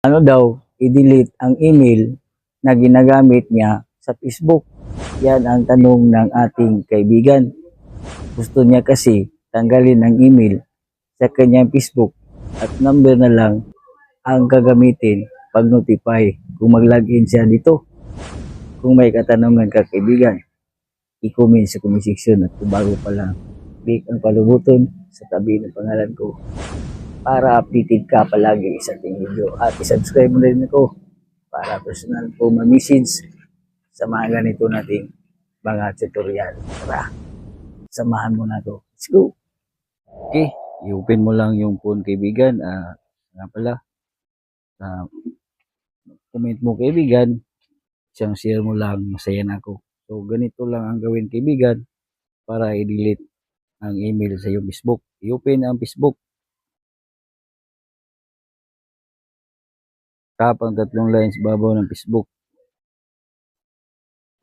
Ano daw, i-delete ang email na ginagamit niya sa Facebook. Yan ang tanong ng ating kaibigan. Gusto niya kasi tanggalin ang email sa kanyang Facebook at number na lang ang gagamitin pag-notify kung mag-login siya dito. Kung may katanungan ka kaibigan, i-comment sa comment section at kung bago pa lang, click ang follow button sa tabi ng pangalan ko para updated ka palagi sa ating video at isubscribe mo rin ako para personal po ma-message sa mga ganito nating mga tutorial. Tara, samahan mo na ako. Let's go! Okay, i-open mo lang yung phone kaibigan. Nga pala, comment mo kaibigan, isang share mo lang, masaya na ako. So ganito lang ang gawin kaibigan para i-delete ang email sa iyong Facebook. I-open ang Facebook. Tap ang tatlong lines babaw ng Facebook.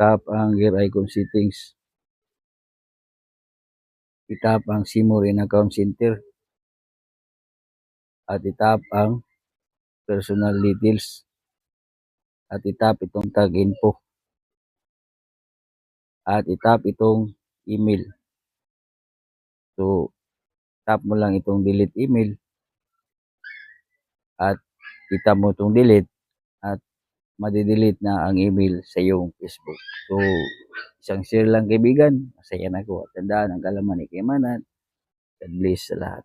Tap ang gear icon settings. I-tap ang see more in account center. At i-tap ang personal details. At i-tap itong tag info. At i-tap itong email. So, tap mo lang itong delete email. At i-tap mo itong delete. At madidelete na ang email sa iyong Facebook. So, isang share lang kaibigan. Masaya na ako. Tandaan ang kalaman ni Kaymanan. God bless sa lahat.